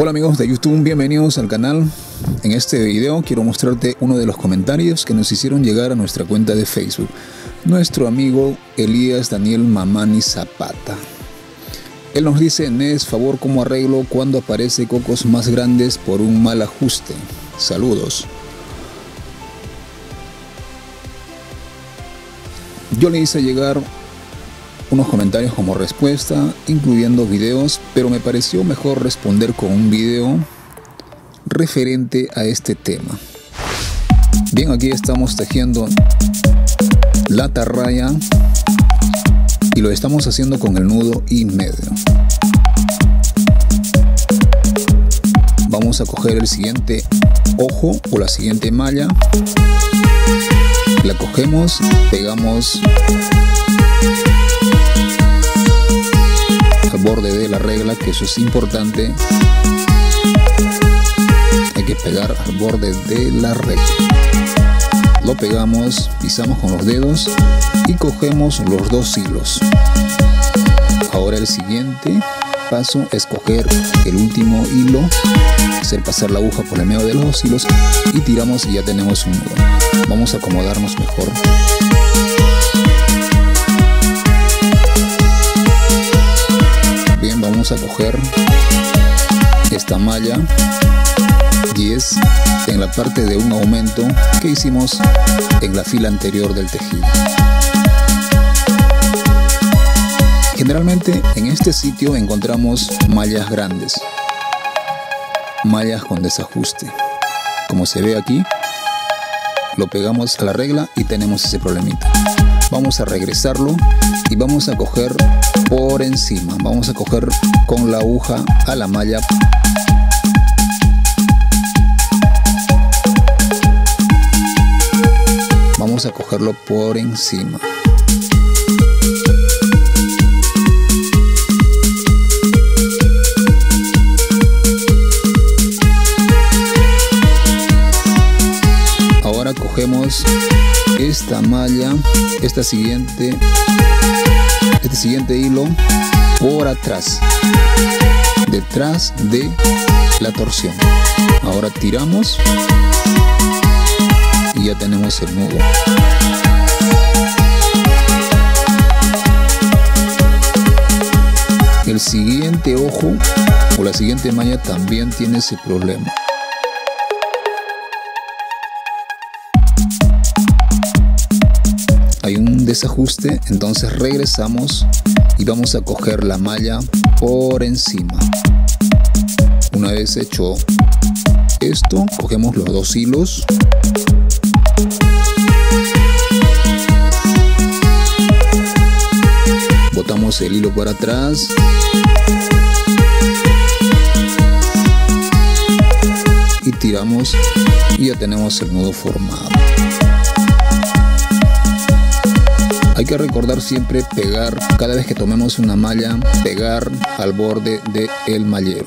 Hola amigos de YouTube, bienvenidos al canal. En este video quiero mostrarte uno de los comentarios que nos hicieron llegar a nuestra cuenta de Facebook. Nuestro amigo Elías Daniel Mamani Zapata. Él nos dice: Nes, favor, ¿cómo arreglo cuando aparece cocos más grandes por un mal ajuste? Saludos. Yo le hice llegar unos comentarios como respuesta, incluyendo videos, pero me pareció mejor responder con un video referente a este tema. Bien, aquí estamos tejiendo la atarraya y lo estamos haciendo con el nudo y medio. Vamos a coger el siguiente ojo o la siguiente malla, la cogemos, pegamos al borde de la regla, que eso es importante. Hay que pegar al borde de la regla. Lo pegamos, pisamos con los dedos y cogemos los dos hilos. Ahora el siguiente paso es coger el último hilo, hacer pasar la aguja por el medio de los dos hilos y tiramos y ya tenemos un nudo. Vamos a acomodarnos mejor. Bien, vamos a coger esta malla y es en la parte de un aumento que hicimos en la fila anterior del tejido. Generalmente en este sitio encontramos mallas grandes, mallas con desajuste. Como se ve aquí, lo pegamos a la regla y tenemos ese problemita. Vamos a regresarlo y vamos a coger por encima. Vamos a coger con la aguja a la malla. Vamos a cogerlo por encima. Ahora cogemos esta malla, este siguiente hilo por atrás, detrás de la torsión. Ahora tiramos y ya tenemos el nudo. El siguiente ojo o la siguiente malla también tiene ese problema. Hay un desajuste, entonces regresamos y vamos a coger la malla por encima. Una vez hecho esto, cogemos los dos hilos, botamos el hilo para atrás y tiramos y ya tenemos el nudo formado. Hay que recordar siempre pegar, cada vez que tomemos una malla, pegar al borde del mallero.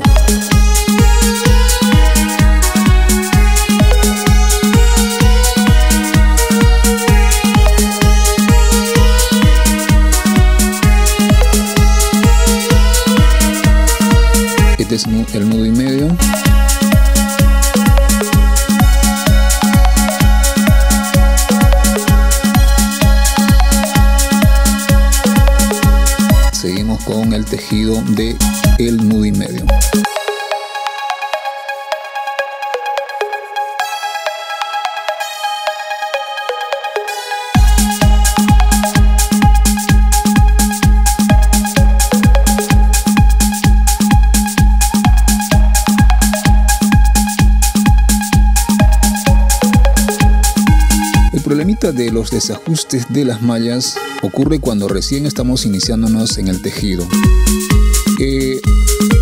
Este es el nudo y medio. Seguimos con el tejido de el nudo y medio. El problemita de los desajustes de las mallas ocurre cuando recién estamos iniciándonos en el tejido.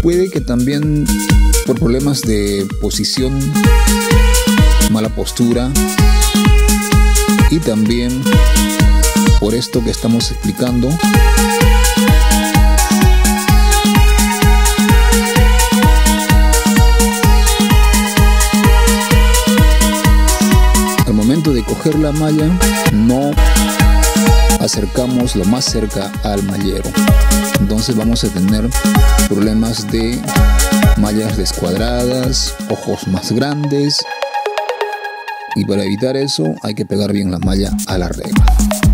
Puede que también por problemas de posición, mala postura y también por esto que estamos explicando. Al momento de coger la malla, no acercamos lo más cerca al mallero. Entonces vamos a tener problemas de mallas descuadradas, ojos más grandes, y para evitar eso hay que pegar bien la malla a la regla.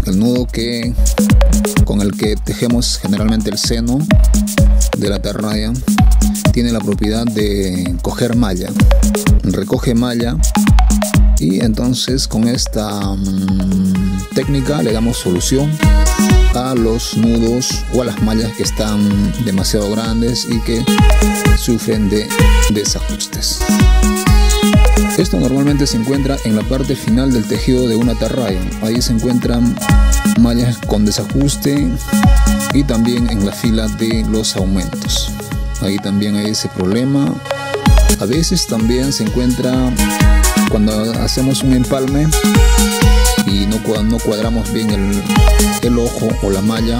El nudo con el que tejemos generalmente el seno de la atarraya tiene la propiedad de coger malla, recoge malla, y entonces con esta técnica le damos solución a los nudos o a las mallas que están demasiado grandes y que sufren de desajustes. Esto normalmente se encuentra en la parte final del tejido de una atarraya. Ahí se encuentran mallas con desajuste y también en la fila de los aumentos. Ahí también hay ese problema. A veces también se encuentra cuando hacemos un empalme y no cuadramos bien el ojo o la malla.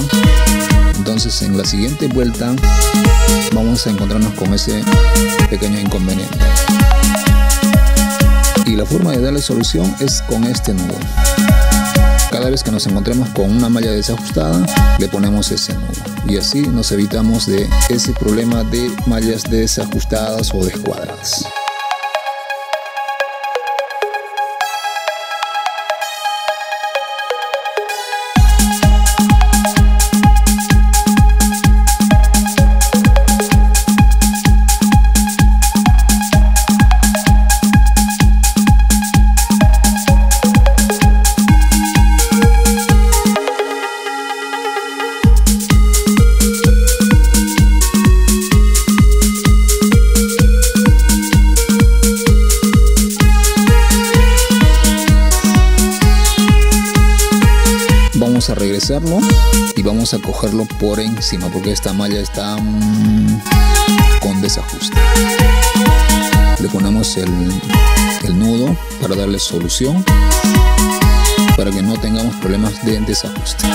Entonces en la siguiente vuelta vamos a encontrarnos con ese pequeño inconveniente. Y la forma de darle solución es con este nudo. Cada vez que nos encontremos con una malla desajustada, le ponemos ese nudo. Y así nos evitamos de ese problema de mallas desajustadas o descuadradas. A regresarlo y vamos a cogerlo por encima porque esta malla está con desajuste. Le ponemos el nudo para darle solución para que no tengamos problemas de desajuste.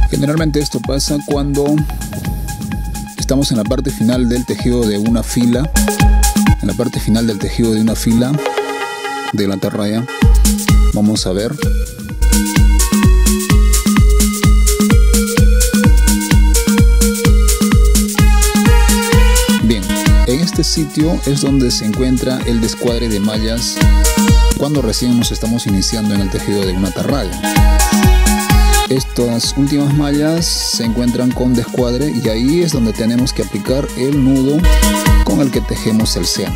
Generalmente esto pasa cuando estamos en la parte final del tejido de una fila, en la parte final del tejido de una fila de la atarraya. Vamos a ver. Bien, en este sitio es donde se encuentra el descuadre de mallas cuando recién nos estamos iniciando en el tejido de una atarraya. Estas últimas mallas se encuentran con descuadre y ahí es donde tenemos que aplicar el nudo con el que tejemos el seno.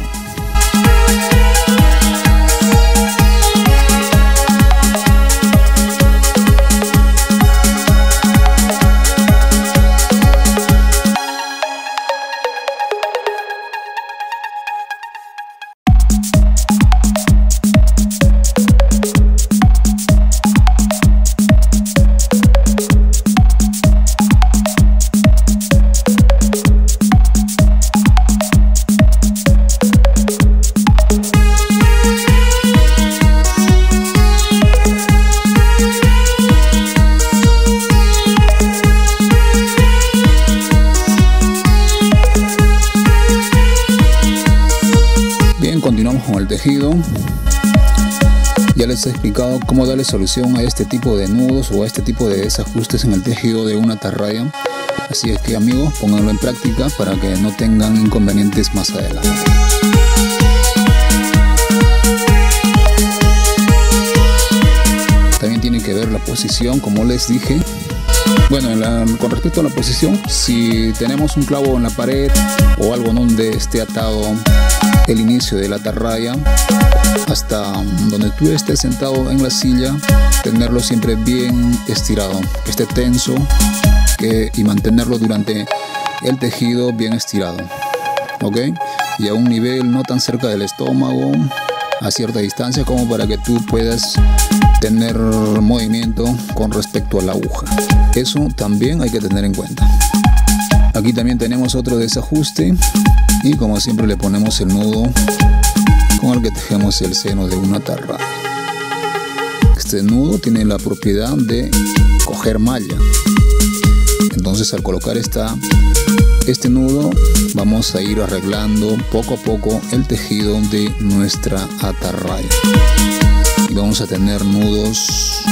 tejido. Ya les he explicado cómo darle solución a este tipo de nudos o a este tipo de desajustes en el tejido de una atarraya. Así es que, amigos, pónganlo en práctica para que no tengan inconvenientes más adelante. También tiene que ver la posición, como les dije. Bueno, con respecto a la posición, si tenemos un clavo en la pared o algo donde esté atado el inicio de la atarraya, hasta donde tú estés sentado en la silla, tenerlo siempre bien estirado, que esté tenso, y mantenerlo durante el tejido bien estirado, ¿ok? Y a un nivel no tan cerca del estómago, a cierta distancia, como para que tú puedas tener movimiento con respecto a la aguja. Eso también hay que tener en cuenta. Aquí también tenemos otro desajuste y, como siempre, le ponemos el nudo con el que tejemos el seno de una atarraya. Este nudo tiene la propiedad de coger malla. Entonces, al colocar este nudo, vamos a ir arreglando poco a poco el tejido de nuestra atarraya y vamos a tener nudos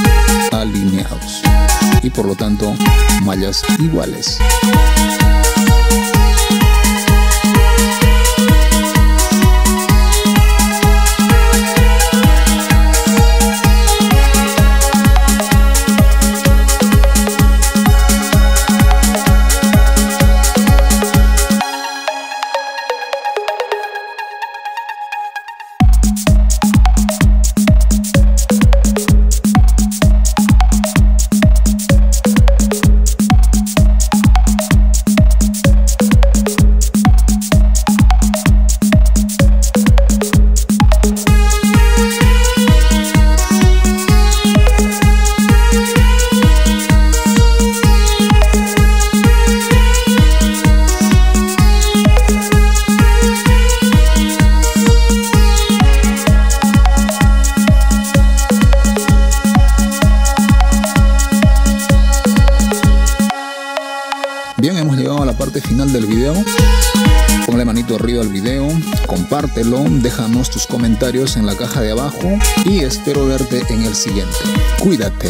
alineados y, por lo tanto, mallas iguales. Bien, hemos llegado a la parte final del video. Ponle manito arriba al video, compártelo, déjanos tus comentarios en la caja de abajo y espero verte en el siguiente. Cuídate.